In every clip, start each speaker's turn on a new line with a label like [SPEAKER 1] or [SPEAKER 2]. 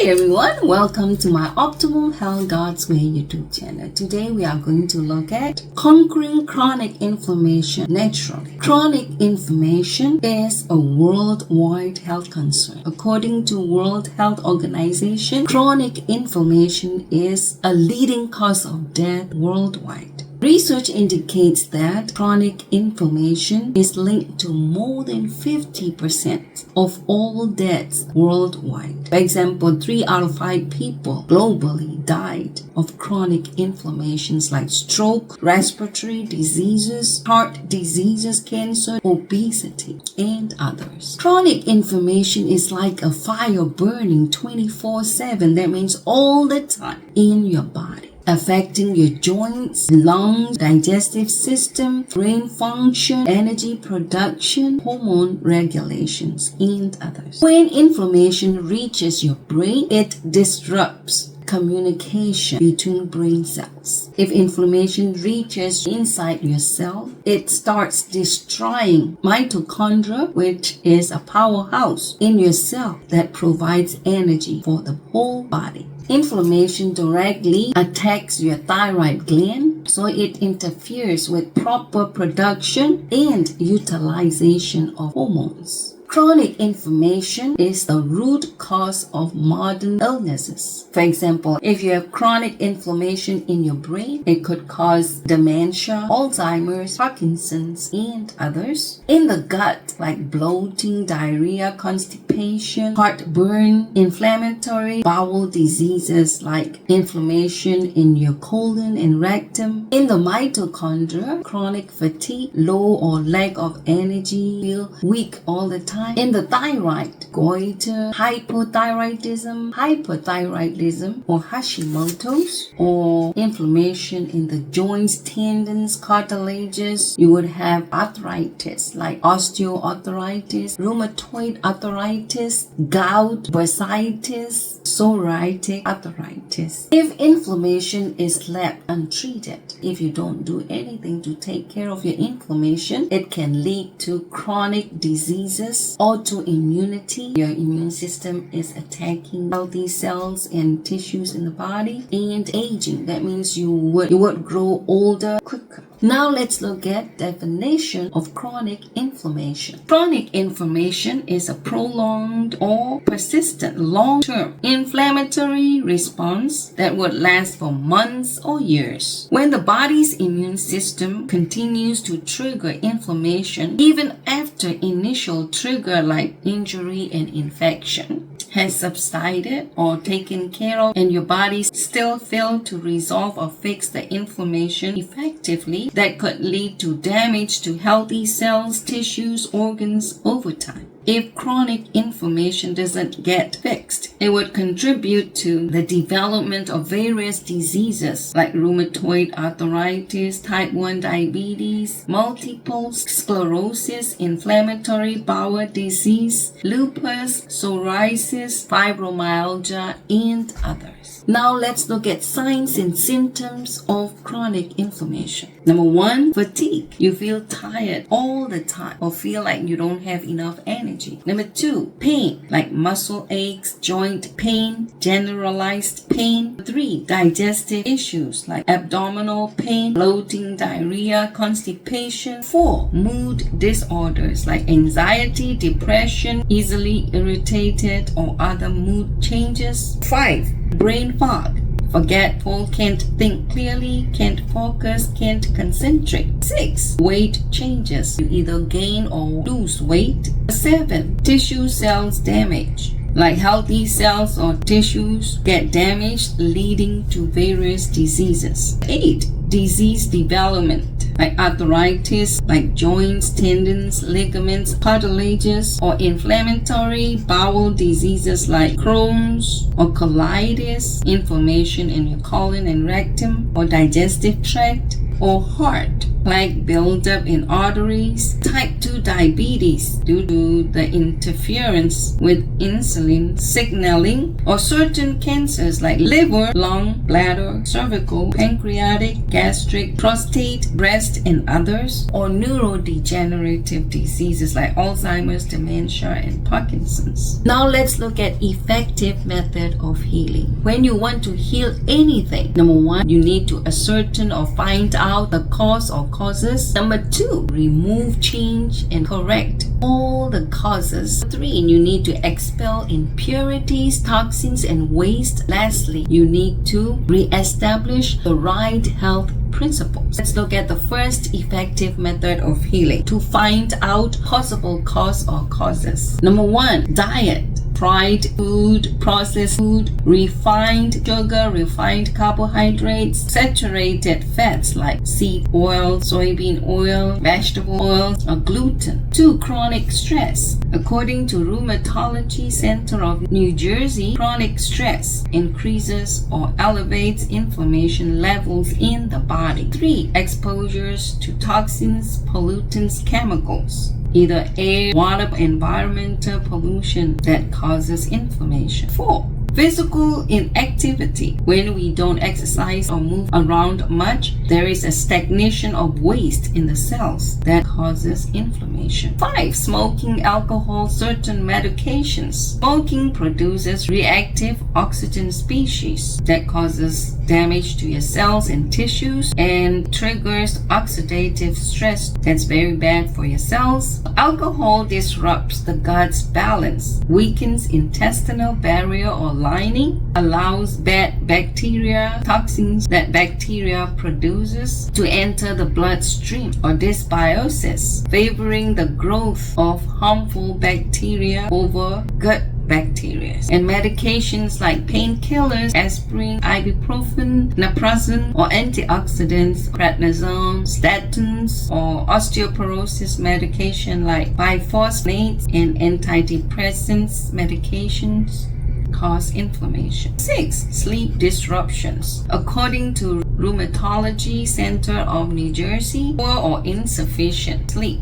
[SPEAKER 1] Hi everyone, welcome to my Optimum Health God's Way YouTube channel. Today we are going to look at conquering chronic inflammation naturally. Chronic inflammation is a worldwide health concern. According to World Health Organization, chronic inflammation is a leading cause of death worldwide. Research indicates that chronic inflammation is linked to more than 50% of all deaths worldwide. For example, 3 out of 5 people globally died of chronic inflammations like stroke, respiratory diseases, heart diseases, cancer, obesity, and others. Chronic inflammation is like a fire burning 24/7. That means all the time in your body, affecting your joints, lungs, digestive system, brain function, energy production, hormone regulations, and others. When inflammation reaches your brain, it disrupts communication between brain cells. If inflammation reaches inside your cell, it starts destroying mitochondria, which is a powerhouse in your cell that provides energy for the whole body. Inflammation directly attacks your thyroid gland, so it interferes with proper production and utilization of hormones. Chronic inflammation is the root cause of modern illnesses. For example, if you have chronic inflammation in your brain, it could cause dementia, Alzheimer's, Parkinson's, and others. In the gut, like bloating, diarrhea, constipation, heartburn, inflammatory bowel diseases like inflammation in your colon and rectum. In the mitochondria, chronic fatigue, low or lack of energy, feel weak all the time. In the thyroid, goiter, hypothyroidism, hyperthyroidism, or Hashimoto's, or inflammation in the joints, tendons, cartilages. You would have arthritis like osteoarthritis, rheumatoid arthritis, gout, bursitis, psoriatic arthritis. If inflammation is left untreated, if you don't do anything to take care of your inflammation, it can lead to chronic diseases, autoimmunity. Your immune system is attacking healthy cells and tissues in the body, and aging. That means you would grow older quicker. Now let's look at definition of chronic inflammation. Chronic inflammation is a prolonged or persistent long-term inflammatory response that would last for months or years. When the body's immune system continues to trigger inflammation even after initial trigger like injury and infection has subsided or taken care of, and your body still failed to resolve or fix the inflammation effectively, that could lead to damage to healthy cells, tissues, organs over time. If chronic inflammation doesn't get fixed, it would contribute to the development of various diseases like rheumatoid arthritis, type 1 diabetes, multiple sclerosis, inflammatory bowel disease, lupus, psoriasis, fibromyalgia, and others. Now let's look at signs and symptoms of chronic inflammation. Number 1, fatigue. You feel tired all the time or feel like you don't have enough energy. Number 2, pain, like muscle aches, joint pain, generalized pain. 3, digestive issues like abdominal pain, bloating, diarrhea, constipation. 4, mood disorders like anxiety, depression, easily irritated, or other mood changes. 5, brain fog. Forgetful, can't think clearly, can't focus, can't concentrate. 6, weight changes. You either gain or lose weight. 7, tissue cells damage. Like healthy cells or tissues get damaged, leading to various diseases. 8, disease development. Like arthritis, like joints, tendons, ligaments, cartilages, or inflammatory bowel diseases like Crohn's or colitis, inflammation in your colon and rectum or digestive tract, or heart plaque buildup in arteries, type 2 diabetes due to the interference with insulin signaling, or certain cancers like liver, lung, bladder, cervical, pancreatic, gastric, prostate, breast, and others, or neurodegenerative diseases like Alzheimer's, dementia, and Parkinson's. Now let's look at effective method of healing. When you want to heal anything, number one, you need to ascertain or find out the cause or causes. Number two, remove, change, and correct all the causes. Three, you need to expel impurities, toxins, and waste. Lastly, you need to re-establish the right health principles. Let's look at the first effective method of healing to find out possible cause or causes. Number one, diet. Fried food, processed food, refined sugar, refined carbohydrates, saturated fats like seed oil, soybean oil, vegetable oils, or gluten. 2. Chronic stress. According to Rheumatology Center of New Jersey, chronic stress increases or elevates inflammation levels in the body. 3. Exposures to toxins, pollutants, chemicals, either air, water, environmental pollution that causes inflammation. 4. Physical inactivity. When we don't exercise or move around much, there is a stagnation of waste in the cells that causes inflammation. 5. Smoking, alcohol, certain medications. Smoking produces reactive oxygen species that causes damage to your cells and tissues and triggers oxidative stress that's very bad for your cells. Alcohol disrupts the gut's balance, weakens intestinal barrier or lining, allows bad bacteria, toxins that bacteria produces to enter the bloodstream, or dysbiosis, favoring the growth of harmful bacteria over gut bacteria. And medications like painkillers, aspirin, ibuprofen, naproxen, or antioxidants, prednisone, statins, or osteoporosis medication like bisphosphonates and antidepressants medications cause inflammation. 6. Sleep disruptions. According to Rheumatology Center of New Jersey, poor or insufficient sleep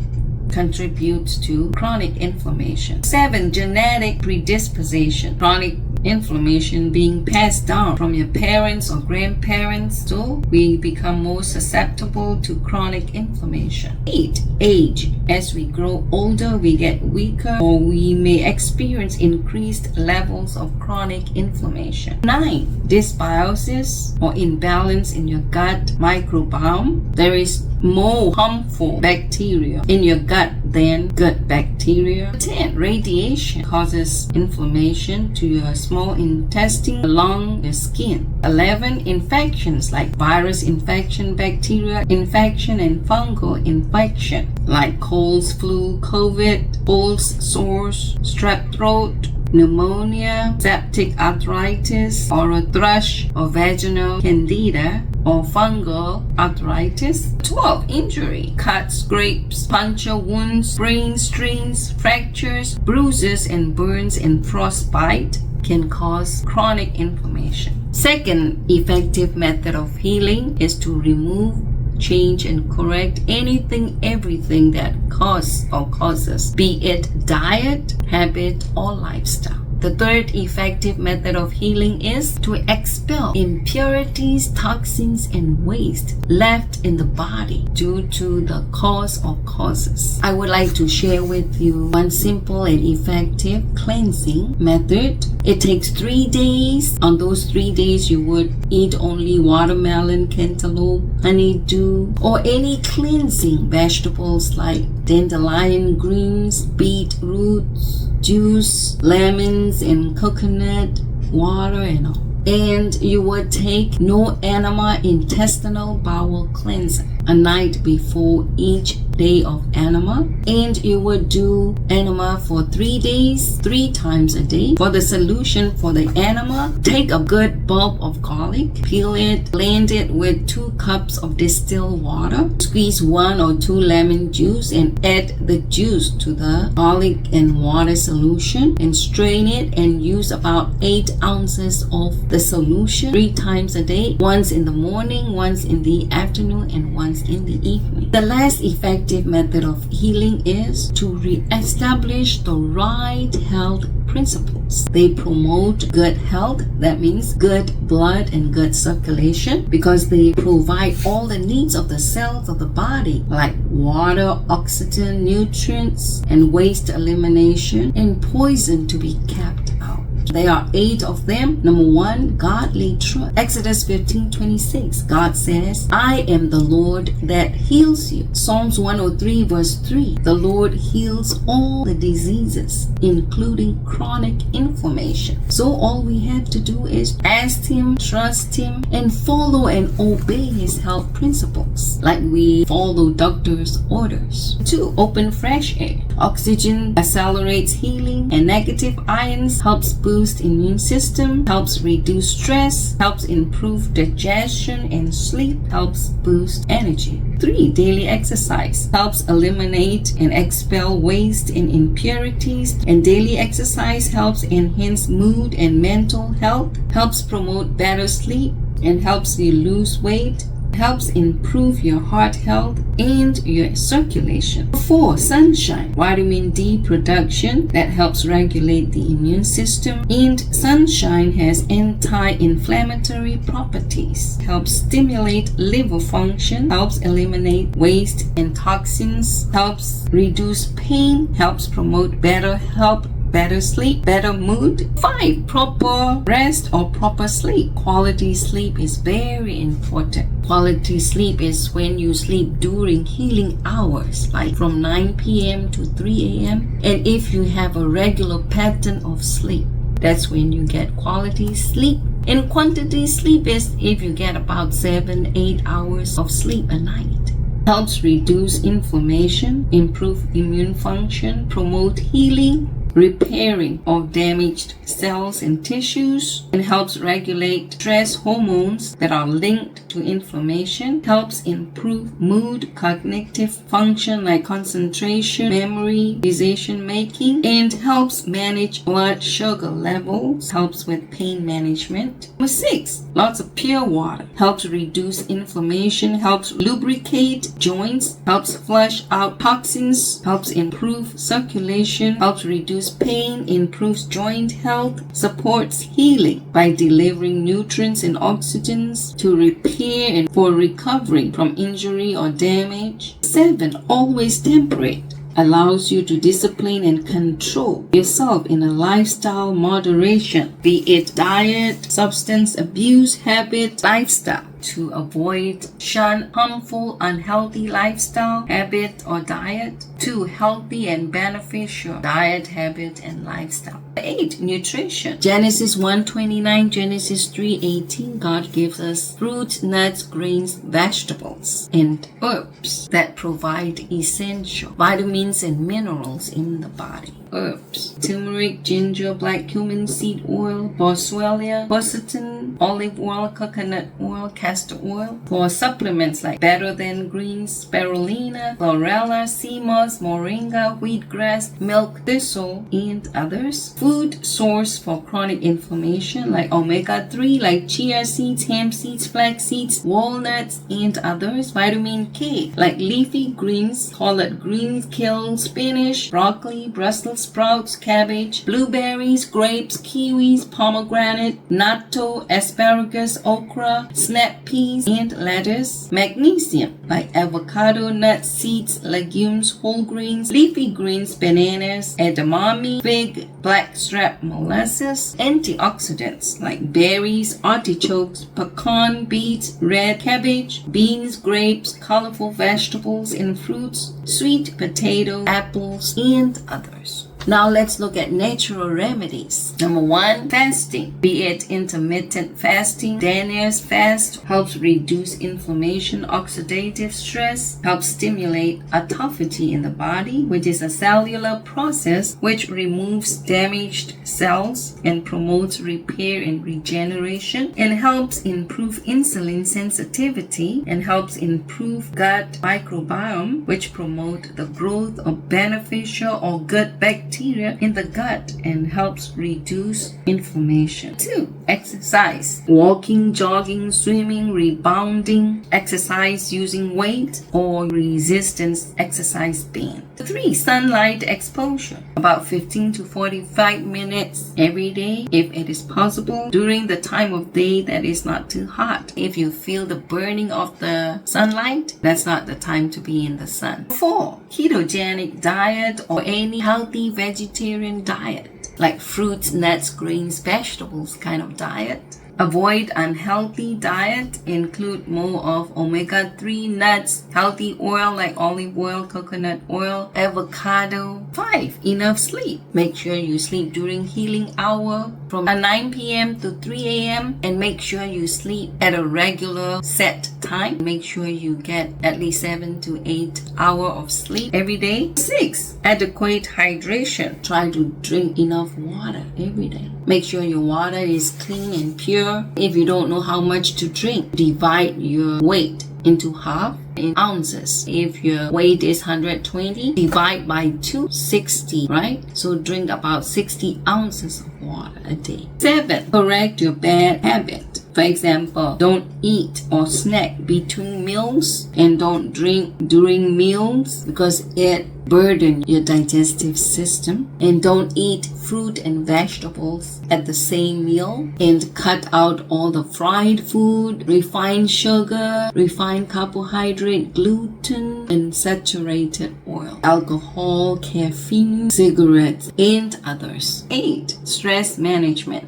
[SPEAKER 1] contributes to chronic inflammation. 7. Genetic predisposition. Chronic inflammation being passed down from your parents or grandparents, so we become more susceptible to chronic inflammation. 8. Age. As we grow older, we get weaker, or we may experience increased levels of chronic inflammation. 9. Dysbiosis or imbalance in your gut microbiome. There is more harmful bacteria in your gut than gut bacteria. 10. Radiation causes inflammation to your small intestine, along the skin. 11. Infections like virus infection, bacteria infection, and fungal infection like colds, flu, COVID, colds, sores, strep throat, pneumonia, septic arthritis, oral thrush or vaginal candida, or fungal arthritis. 12. Injury. Cuts, scrapes, puncture wounds, brain strains, fractures, bruises, and burns, and frostbite can cause chronic inflammation. Second effective method of healing is to remove, change, and correct everything that causes, be it diet, habit, or lifestyle. The third effective method of healing is to expel impurities, toxins, and waste left in the body due to the cause or causes. I would like to share with you one simple and effective cleansing method. It takes 3 days. On those 3 days, you would eat only watermelon, cantaloupe, honeydew, or any cleansing vegetables like dandelion greens, beetroots, juice, lemons, and coconut water, and all. And you would take no enema intestinal bowel cleanser a night before each day of enema, and you would do enema for 3 days, 3 times a day. For the solution for the enema, take a good bulb of garlic, peel it, blend it with 2 cups of distilled water, squeeze 1 or 2 lemon juice and add the juice to the garlic and water solution and strain it, and use about 8 ounces of the solution 3 times a day, once in the morning, once in the afternoon, and once in the evening. The last effective method of healing is to re-establish the right health principles. They promote good health, that means good blood and good circulation, because they provide all the needs of the cells of the body, like water, oxygen, nutrients, and waste elimination, and poison to be kept out. There are 8 of them. Number 1, godly trust. Exodus 15:26. God says, I am the Lord that heals you. Psalms 103 verse 3. The Lord heals all the diseases, including chronic inflammation. So all we have to do is ask Him, trust Him, and follow and obey His health principles, like we follow doctor's orders. 2, open fresh air. Oxygen accelerates healing, and negative ions helps boost immune system, helps reduce stress, helps improve digestion, and sleep helps boost energy. 3, daily exercise helps eliminate and expel waste and impurities, and daily exercise helps enhance mood and mental health, helps promote better sleep, and helps you lose weight, helps improve your heart health and your circulation. 4, sunshine. Vitamin D production that helps regulate the immune system, and sunshine has anti-inflammatory properties, helps stimulate liver function, helps eliminate waste and toxins, helps reduce pain, helps promote better health, better sleep, better mood. 5, proper rest or proper sleep. Quality sleep is very important. Quality sleep is when you sleep during healing hours, like from 9 p.m. to 3 a.m. And if you have a regular pattern of sleep, that's when you get quality sleep. And quantity sleep is if you get about 7-8 hours of sleep a night. Helps reduce inflammation, improve immune function, promote healing, repairing of damaged cells and tissues, and helps regulate stress hormones that are linked to inflammation, helps improve mood, cognitive function like concentration, memory, decision making, and helps manage blood sugar levels, helps with pain management. Number 6, lots of pure water helps reduce inflammation, helps lubricate joints, helps flush out toxins, helps improve circulation, helps reduce pain, improves joint health, supports healing by delivering nutrients and oxygens to repair and for recovery from injury or damage. 7, always temperate. Allows you to discipline and control yourself in a lifestyle moderation, be it diet, substance abuse, habit, lifestyle, to avoid, shun harmful, unhealthy lifestyle, habit, or diet, to healthy and beneficial diet, habit, and lifestyle. 8, nutrition. Genesis 1:29, Genesis 3:18, God gives us fruits, nuts, grains, vegetables, and herbs that provide essential vitamins and minerals in the body. Herbs: turmeric, ginger, black cumin seed oil, boswellia, quercetin, olive oil, coconut oil, castor oil. For supplements like Better Than Greens, spirulina, chlorella, sea moss, moringa, wheatgrass, milk thistle, and others. Food source for chronic inflammation like omega-3, like chia seeds, hemp seeds, flax seeds, walnuts, and others. Vitamin K, like leafy greens, collard greens, kale, spinach, broccoli, Brussels sprouts, cabbage, blueberries, grapes, kiwis, pomegranate, natto, asparagus, okra, snap peas, and lettuce. Magnesium, like avocado, nuts, seeds, legumes, whole grains, leafy greens, bananas, edamame, fig, blackstrap molasses. Antioxidants, like berries, artichokes, pecan, beets, red cabbage, beans, grapes, colorful vegetables and fruits, sweet potatoes, apples, and others. Now let's look at natural remedies. Number 1, fasting. Be it intermittent fasting, Daniel's fast helps reduce inflammation, oxidative stress, helps stimulate autophagy in the body, which is a cellular process which removes damaged cells and promotes repair and regeneration, and helps improve insulin sensitivity and helps improve gut microbiome, which promote the growth of beneficial or good bacteria in the gut and helps reduce inflammation. 2, exercise. Walking, jogging, swimming, rebounding, exercise using weight or resistance exercise band. 3, sunlight exposure. About 15 to 45 minutes every day if it is possible during the time of day that is not too hot. If you feel the burning of the sunlight, that's not the time to be in the sun. 4, ketogenic diet or any healthy vegetarian diet like fruits, nuts, grains, vegetables kind of diet. Avoid unhealthy diet, include more of omega-3 nuts, healthy oil like olive oil, coconut oil, avocado. 5, enough sleep. Make sure you sleep during healing hour from 9 p.m. to 3 a.m. and make sure you sleep at a regular set time. Make sure you get at least 7 to 8 hours of sleep every day. 6, adequate hydration. Try to drink enough water every day. Make sure your water is clean and pure. If you don't know how much to drink, divide your weight into half in ounces. If your weight is 120, divide by 2, 60, right? So drink about 60 ounces of water a day. 7, correct your bad habit. For example, don't eat or snack between meals and don't drink during meals because it burdens your digestive system. And don't eat fruit and vegetables at the same meal, and cut out all the fried food, refined sugar, refined carbohydrate, gluten, and saturated oil, alcohol, caffeine, cigarettes, and others. 8, stress management.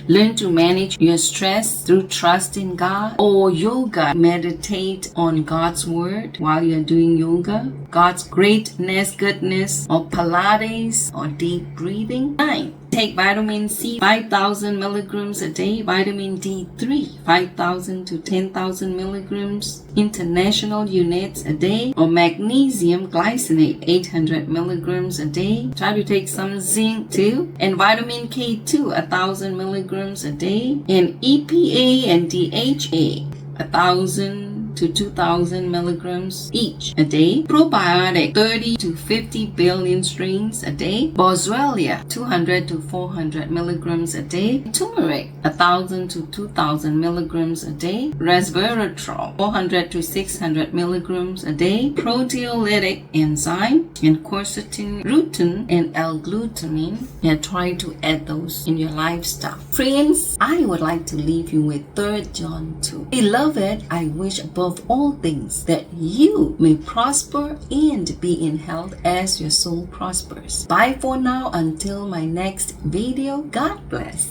[SPEAKER 1] Learn to manage your stress through trust in God or yoga. Meditate on God's word while you're doing yoga, God's greatness, goodness, or Pilates, or deep breathing. 9, take vitamin C 5,000 milligrams a day, vitamin D3 5,000 to 10,000 milligrams, international units a day, or magnesium glycinate 800 milligrams a day. Try to take some zinc too, and vitamin K2 1,000 milligrams a day, and EPA and DHA 1,000 to 2,000 milligrams each a day. Probiotic 30 to 50 billion strains a day. Boswellia 200 to 400 milligrams a day. Turmeric 1,000 to 2,000 milligrams a day. Resveratrol 400 to 600 milligrams a day. Proteolytic enzyme and quercetin, rutin, and L-glutamine. And try to add those in your lifestyle. Friends, I would like to leave you with 3 John 2. Beloved, I wish above all things that you may prosper and be in health as your soul prospers. Bye for now until my next video. God bless.